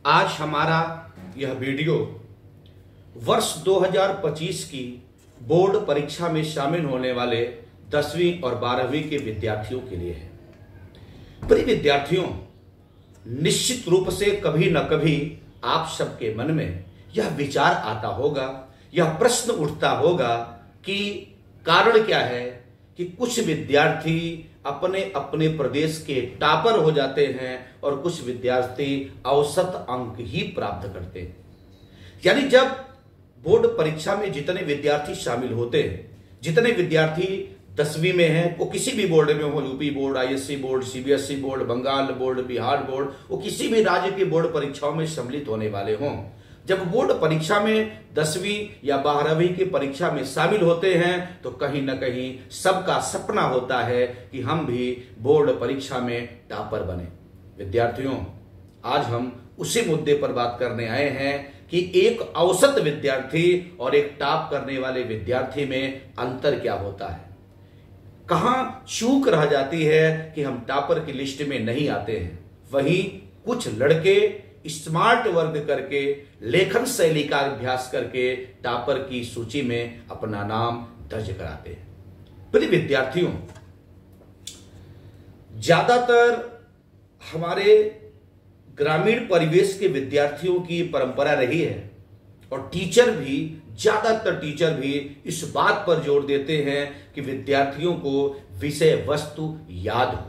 आज हमारा यह वीडियो वर्ष 2025 की बोर्ड परीक्षा में शामिल होने वाले 10वीं और 12वीं के विद्यार्थियों के लिए है। प्रिय विद्यार्थियों, निश्चित रूप से कभी न कभी आप सबके मन में यह विचार आता होगा, यह प्रश्न उठता होगा कि कारण क्या है कि कुछ विद्यार्थी अपने अपने प्रदेश के टॉपर हो जाते हैं और कुछ विद्यार्थी औसत अंक ही प्राप्त करते हैं। यानी जब बोर्ड परीक्षा में जितने विद्यार्थी शामिल होते हैं, जितने विद्यार्थी 10वीं में हैं, वो किसी भी बोर्ड में हो, UP board, ISC board, CBSE board, Bengal board, Bihar board, वो किसी भी राज्य के बोर्ड परीक्षाओं में सम्मिलित होने वाले हों, जब बोर्ड परीक्षा में 10वीं या 12वीं की परीक्षा में शामिल होते हैं तो कहीं ना कहीं सबका सपना होता है कि हम भी बोर्ड परीक्षा में टॉपर बने। विद्यार्थियों, आज हम उसी मुद्दे पर बात करने आए हैं कि एक औसत विद्यार्थी और एक टॉप करने वाले विद्यार्थी में अंतर क्या होता है, कहां चूक रह जाती है कि हम टॉपर की लिस्ट में नहीं आते हैं। वहीं कुछ लड़के स्मार्ट वर्क करके, लेखन शैली का अभ्यास करके टॉपर की सूची में अपना नाम दर्ज कराते हैं। प्रिय विद्यार्थियों, ज्यादातर हमारे ग्रामीण परिवेश के विद्यार्थियों की परंपरा रही है और ज्यादातर टीचर भी इस बात पर जोर देते हैं कि विद्यार्थियों को विषय वस्तु याद हो।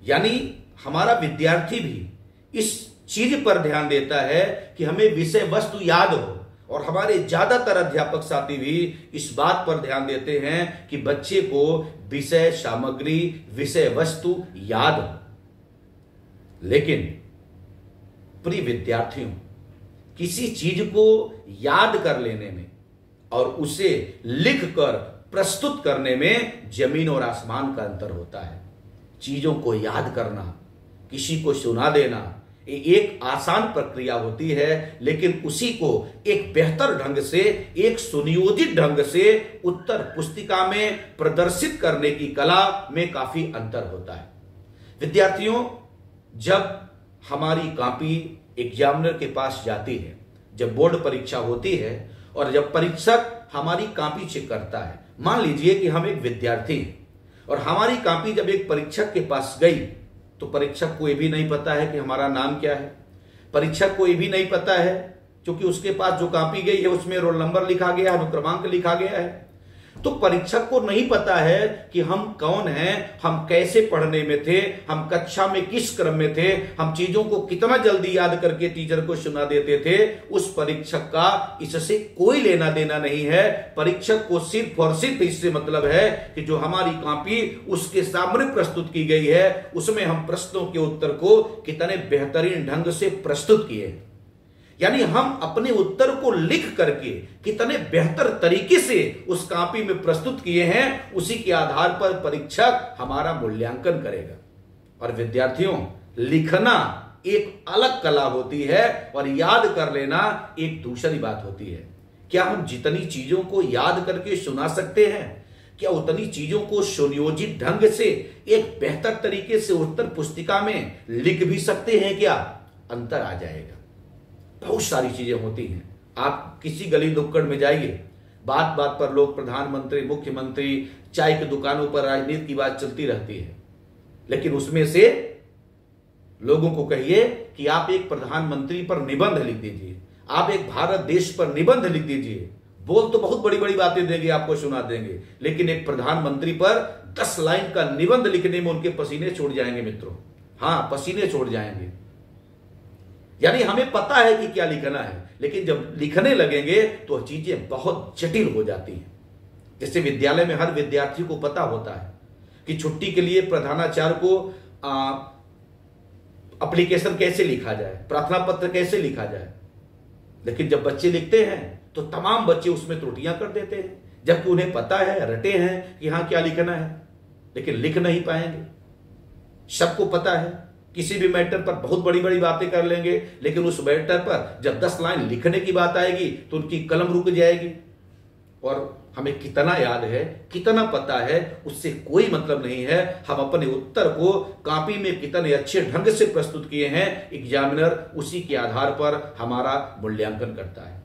यानी हमारा विद्यार्थी भी इस चीज पर ध्यान देता है कि हमें विषय वस्तु याद हो और हमारे ज्यादातर अध्यापक साथी भी इस बात पर ध्यान देते हैं कि बच्चे को विषय सामग्री, विषय वस्तु याद हो। लेकिन प्रिय विद्यार्थियों, किसी चीज को याद कर लेने में और उसे लिख कर प्रस्तुत करने में जमीन और आसमान का अंतर होता है। चीजों को याद करना, किसी को सुना देना एक आसान प्रक्रिया होती है, लेकिन उसी को एक बेहतर ढंग से, एक सुनियोजित ढंग से उत्तर पुस्तिका में प्रदर्शित करने की कला में काफी अंतर होता है। विद्यार्थियों, जब हमारी कॉपी एग्जामिनर के पास जाती है, जब बोर्ड परीक्षा होती है और जब परीक्षक हमारी कॉपी चेक करता है, मान लीजिए कि हम एक विद्यार्थी हैं और हमारी कॉपी जब एक परीक्षक के पास गई तो परीक्षक को यह भी नहीं पता है कि हमारा नाम क्या है। परीक्षक को यह भी नहीं पता है क्योंकि उसके पास जो कॉपी गई है उसमें रोल नंबर लिखा गया है, अनुक्रमांक लिखा गया है। तो परीक्षक को नहीं पता है कि हम कौन हैं, हम कैसे पढ़ने में थे, हम कक्षा में किस क्रम में थे, हम चीजों को कितना जल्दी याद करके टीचर को सुना देते थे। उस परीक्षक का इससे कोई लेना देना नहीं है। परीक्षक को सिर्फ और सिर्फ इससे मतलब है कि जो हमारी कॉपी उसके सामने प्रस्तुत की गई है उसमें हम प्रश्नों के उत्तर को कितने बेहतरीन ढंग से प्रस्तुत किए, यानी हम अपने उत्तर को लिख करके कितने बेहतर तरीके से उस कॉपी में प्रस्तुत किए हैं, उसी के आधार पर परीक्षक हमारा मूल्यांकन करेगा। और विद्यार्थियों, लिखना एक अलग कला होती है और याद कर लेना एक दूसरी बात होती है। क्या हम जितनी चीजों को याद करके सुना सकते हैं, क्या उतनी चीजों को सुनियोजित ढंग से एक बेहतर तरीके से उत्तर पुस्तिका में लिख भी सकते हैं? क्या अंतर आ जाएगा। बहुत सारी चीजें होती हैं। आप किसी गली नुक्कड़ में जाइए, बात बात पर लोग प्रधानमंत्री, मुख्यमंत्री, चाय की दुकानों पर राजनीति की बात चलती रहती है, लेकिन उसमें से लोगों को कहिए कि आप एक प्रधानमंत्री पर निबंध लिख दीजिए, आप एक भारत देश पर निबंध लिख दीजिए। बोल तो बहुत बड़ी बड़ी बातें देंगे, आपको सुना देंगे, लेकिन एक प्रधानमंत्री पर 10 लाइन का निबंध लिखने में उनके पसीने छोड़ जाएंगे मित्रों। हाँ, पसीने छोड़ जाएंगे। यानी हमें पता है कि क्या लिखना है, लेकिन जब लिखने लगेंगे तो चीजें बहुत जटिल हो जाती हैं। जैसे विद्यालय में हर विद्यार्थी को पता होता है कि छुट्टी के लिए प्रधानाचार्य को एप्लीकेशन कैसे लिखा जाए, प्रार्थना पत्र कैसे लिखा जाए, लेकिन जब बच्चे लिखते हैं तो तमाम बच्चे उसमें त्रुटियां कर देते हैं, जबकि उन्हें पता है, रटे हैं कि हाँ क्या लिखना है, लेकिन लिख नहीं पाएंगे। सबको पता है, किसी भी मैटर पर बहुत बड़ी बड़ी बातें कर लेंगे, लेकिन उस मैटर पर जब 10 लाइन लिखने की बात आएगी तो उनकी कलम रुक जाएगी और हमें कितना याद है, कितना पता है, उससे कोई मतलब नहीं है। हम अपने उत्तर को कॉपी में कितने अच्छे ढंग से प्रस्तुत किए हैं, एग्जामिनर उसी के आधार पर हमारा मूल्यांकन करता है।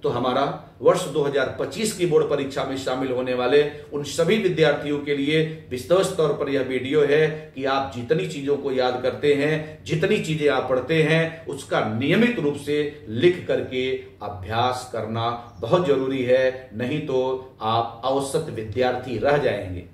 तो हमारा वर्ष 2025 की बोर्ड परीक्षा में शामिल होने वाले उन सभी विद्यार्थियों के लिए विस्तृत तौर पर यह वीडियो है कि आप जितनी चीजों को याद करते हैं, जितनी चीजें आप पढ़ते हैं, उसका नियमित रूप से लिख करके अभ्यास करना बहुत जरूरी है, नहीं तो आप औसत विद्यार्थी रह जाएंगे।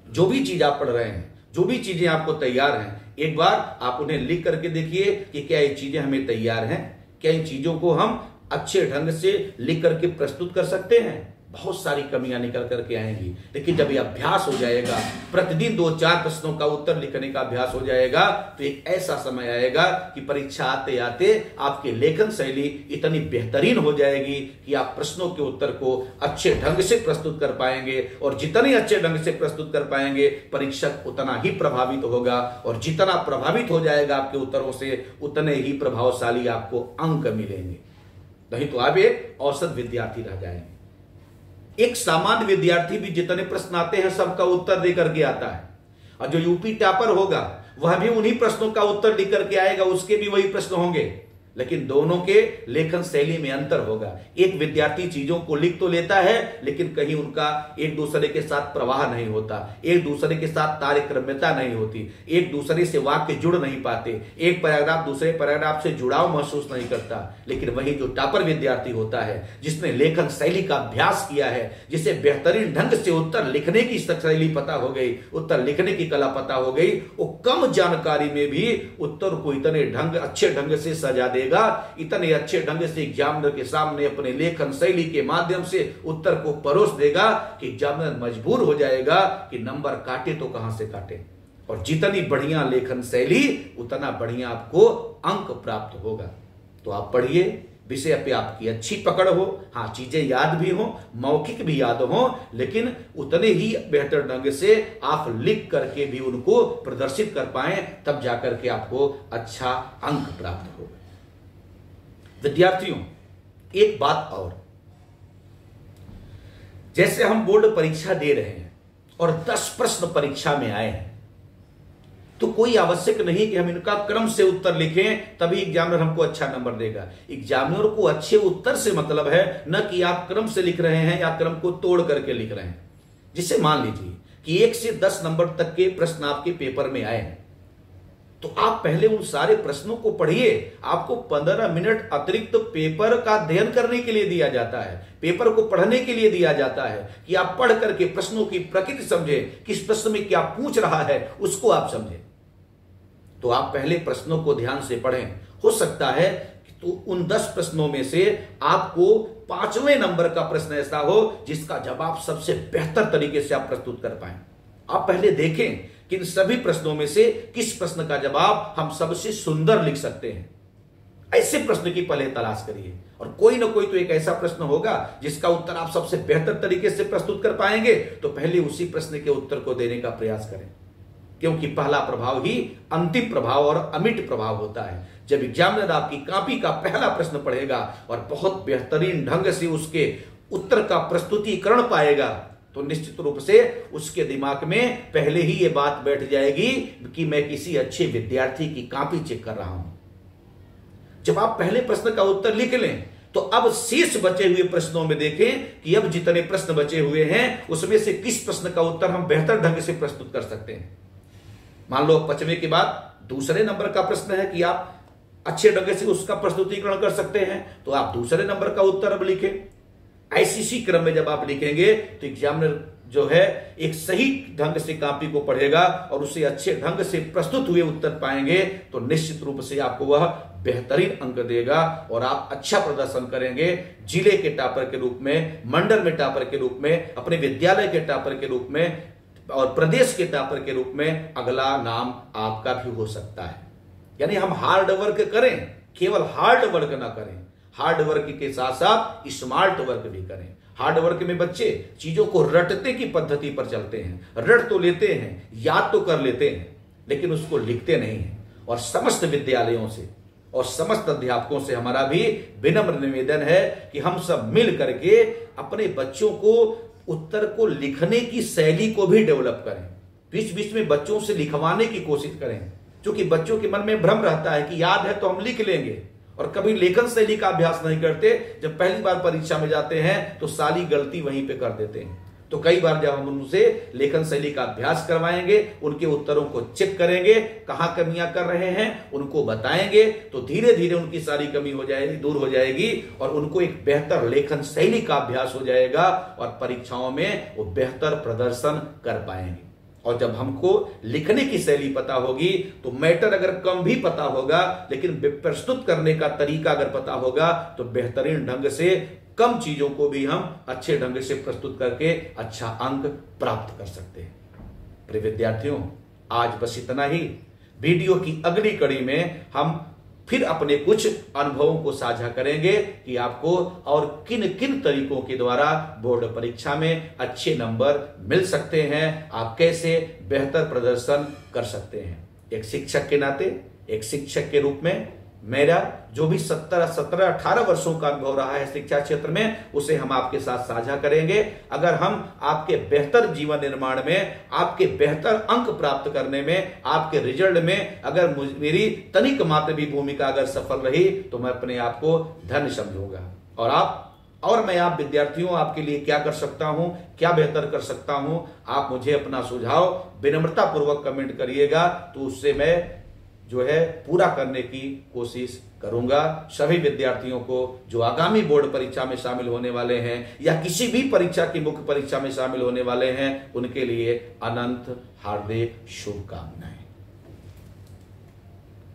जो भी चीज आप पढ़ रहे हैं, जो भी चीजें आपको तैयार हैं, एक बार आप उन्हें लिख करके देखिए कि क्या ये चीजें हमें तैयार हैं, क्या इन चीजों को हम अच्छे ढंग से लिख करके प्रस्तुत कर सकते हैं। बहुत सारी कमियां निकल करके आएंगी, लेकिन जब ये अभ्यास हो जाएगा, प्रतिदिन 2-4 प्रश्नों का उत्तर लिखने का अभ्यास हो जाएगा, तो एक ऐसा समय आएगा कि परीक्षा आते आते आपकी लेखन शैली इतनी बेहतरीन हो जाएगी कि आप प्रश्नों के उत्तर को अच्छे ढंग से प्रस्तुत कर पाएंगे। और जितने अच्छे ढंग से प्रस्तुत कर पाएंगे, परीक्षक उतना ही प्रभावित होगा, और जितना प्रभावित हो जाएगा आपके उत्तरों से, उतने ही प्रभावशाली आपको अंक मिलेंगे। नहीं तो आप एक औसत विद्यार्थी रह जाएंगे। एक सामान्य विद्यार्थी भी जितने प्रश्न आते हैं सबका उत्तर देकर के आता है, और जो यूपी टॉपर होगा वह भी उन्हीं प्रश्नों का उत्तर लिख करके आएगा, उसके भी वही प्रश्न होंगे, लेकिन दोनों के लेखन शैली में अंतर होगा। एक विद्यार्थी चीजों को लिख तो लेता है, लेकिन कहीं उनका एक दूसरे के साथ प्रवाह नहीं होता, एक दूसरे के साथ तारतम्यता नहीं होती, एक दूसरे से वाक्य जुड़ नहीं पाते, एक पैराग्राफ दूसरे पैराग्राफ से जुड़ाव महसूस नहीं करता। लेकिन वही जो टॉपर विद्यार्थी होता है, जिसने लेखन शैली का अभ्यास किया है, जिसे बेहतरीन ढंग से उत्तर लिखने की शैली पता हो गई, उत्तर लिखने की कला पता हो गई, वो कम जानकारी में भी उत्तर को इतने अच्छे ढंग से सजा दे, इतने अच्छे ढंग से एग्जामिनर के सामने अपने लेखन शैली के माध्यम से उत्तर को परोस देगा कि एग्जामिनर मजबूर हो जाएगा कि नंबर काटे तो कहां से काटे। और जितनी बढ़िया लेखन शैली, उतना बढ़िया आपको अंक प्राप्त होगा। तो आप पढ़िए, विषय पे आपकी अच्छी पकड़ हो, हाँ चीजें याद भी हो, मौखिक भी याद हो, लेकिन उतने ही बेहतर ढंग से आप लिख करके भी उनको प्रदर्शित कर पाए, तब जाकर के आपको अच्छा अंक प्राप्त होगा। विद्यार्थियों, एक बात और, जैसे हम बोर्ड परीक्षा दे रहे हैं और 10 प्रश्न परीक्षा में आए हैं, तो कोई आवश्यक नहीं कि हम इनका क्रम से उत्तर लिखें तभी एग्जामिनर हमको अच्छा नंबर देगा। एग्जामिनर को अच्छे उत्तर से मतलब है, न कि आप क्रम से लिख रहे हैं या क्रम को तोड़ करके लिख रहे हैं। जिससे मान लीजिए कि 1 से 10 नंबर तक के प्रश्न आपके पेपर में आए हैं, तो आप पहले उन सारे प्रश्नों को पढ़िए। आपको 15 मिनट अतिरिक्त पेपर का अध्ययन करने के लिए दिया जाता है, पेपर को पढ़ने के लिए दिया जाता है कि आप पढ़ करके प्रश्नों की प्रकृति समझें, किस प्रश्न में क्या पूछ रहा है उसको आप समझें। तो आप पहले प्रश्नों को ध्यान से पढ़ें। हो सकता है तो उन 10 प्रश्नों में से आपको 5वें नंबर का प्रश्न ऐसा हो जिसका जवाब सबसे बेहतर तरीके से आप प्रस्तुत कर पाए। आप पहले देखें कि इन सभी प्रश्नों में से किस प्रश्न का जवाब हम सबसे सुंदर लिख सकते हैं। ऐसे प्रश्न की पहले तलाश करिए, और कोई ना कोई तो एक ऐसा प्रश्न होगा जिसका उत्तर आप सबसे बेहतर तरीके से प्रस्तुत कर पाएंगे, तो पहले उसी प्रश्न के उत्तर को देने का प्रयास करें, क्योंकि पहला प्रभाव ही अंतिम प्रभाव और अमिट प्रभाव होता है। जब एग्जामिनर आपकी कॉपी का पहला प्रश्न पढ़ेगा और बहुत बेहतरीन ढंग से उसके उत्तर का प्रस्तुतिकरण पाएगा, तो निश्चित रूप से उसके दिमाग में पहले ही यह बात बैठ जाएगी कि मैं किसी अच्छे विद्यार्थी की कॉपी चेक कर रहा हूं। जब आप पहले प्रश्न का उत्तर लिख लें, तो अब शेष बचे हुए प्रश्नों में देखें कि अब जितने प्रश्न बचे हुए हैं उसमें से किस प्रश्न का उत्तर हम बेहतर ढंग से प्रस्तुत कर सकते हैं। मान लो 5वें के बाद दूसरे नंबर का प्रश्न है कि आप अच्छे ढंग से उसका प्रस्तुतिकरण कर सकते हैं, तो आप दूसरे नंबर का उत्तर अब लिखें। ऐसी क्रम में जब आप लिखेंगे तो एग्जामिनर जो है एक सही ढंग से कॉपी को पढ़ेगा और उसे अच्छे ढंग से प्रस्तुत हुए उत्तर पाएंगे, तो निश्चित रूप से आपको वह बेहतरीन अंक देगा और आप अच्छा प्रदर्शन करेंगे। जिले के टॉपर के रूप में, मंडल में टॉपर के रूप में, अपने विद्यालय के टॉपर के रूप में और प्रदेश के टॉपर के रूप में अगला नाम आपका भी हो सकता है। यानी हम हार्ड वर्क करें, केवल हार्ड वर्क ना करें, हार्ड वर्क के साथ साथ स्मार्ट वर्क भी करें। हार्ड वर्क में बच्चे चीजों को रटने की पद्धति पर चलते हैं, रट तो लेते हैं, याद तो कर लेते हैं, लेकिन उसको लिखते नहीं हैं। और समस्त विद्यालयों से और समस्त अध्यापकों से हमारा भी विनम्र निवेदन है कि हम सब मिल करके अपने बच्चों को उत्तर को लिखने की शैली को भी डेवलप करें। बीच बीच में बच्चों से लिखवाने की कोशिश करें, क्योंकि बच्चों के मन में भ्रम रहता है कि याद है तो हम लिख लेंगे, और कभी लेखन शैली का अभ्यास नहीं करते। जब पहली बार परीक्षा में जाते हैं तो सारी गलती वहीं पे कर देते हैं। तो कई बार जब हम उनसे लेखन शैली का अभ्यास करवाएंगे, उनके उत्तरों को चेक करेंगे, कहां कमियां कर रहे हैं उनको बताएंगे, तो धीरे धीरे उनकी सारी कमी हो जाएगी, दूर हो जाएगी, और उनको एक बेहतर लेखन शैली का अभ्यास हो जाएगा और परीक्षाओं में वो बेहतर प्रदर्शन कर पाएंगे। और जब हमको लिखने की शैली पता होगी तो मैटर अगर कम भी पता होगा, लेकिन प्रस्तुत करने का तरीका अगर पता होगा तो बेहतरीन ढंग से कम चीजों को भी हम अच्छे ढंग से प्रस्तुत करके अच्छा अंक प्राप्त कर सकते हैं। प्रिय विद्यार्थियों, आज बस इतना ही। वीडियो की अगली कड़ी में हम फिर अपने कुछ अनुभवों को साझा करेंगे कि आपको और किन किन तरीकों के द्वारा बोर्ड परीक्षा में अच्छे नंबर मिल सकते हैं, आप कैसे बेहतर प्रदर्शन कर सकते हैं। एक शिक्षक के नाते, एक शिक्षक के रूप में मेरा जो भी 17-18 वर्षों का अनुभव रहा है शिक्षा क्षेत्र में, उसे हम आपके साथ साझा करेंगे। अगर हम आपके बेहतर जीवन निर्माण में, आपके बेहतर अंक प्राप्त करने में, आपके रिजल्ट में अगर मेरी तनिक मात्र भी भूमिका अगर सफल रही तो मैं अपने आप को धन्य समझूंगा। और मैं आप विद्यार्थियों आपके लिए क्या कर सकता हूं, क्या बेहतर कर सकता हूं, आप मुझे अपना सुझाव विनम्रता पूर्वक कमेंट करिएगा, तो उससे मैं जो है पूरा करने की कोशिश करूंगा। सभी विद्यार्थियों को जो आगामी बोर्ड परीक्षा में शामिल होने वाले हैं या किसी भी परीक्षा की मुख्य परीक्षा में शामिल होने वाले हैं, उनके लिए अनंत हार्दिक शुभकामनाएं।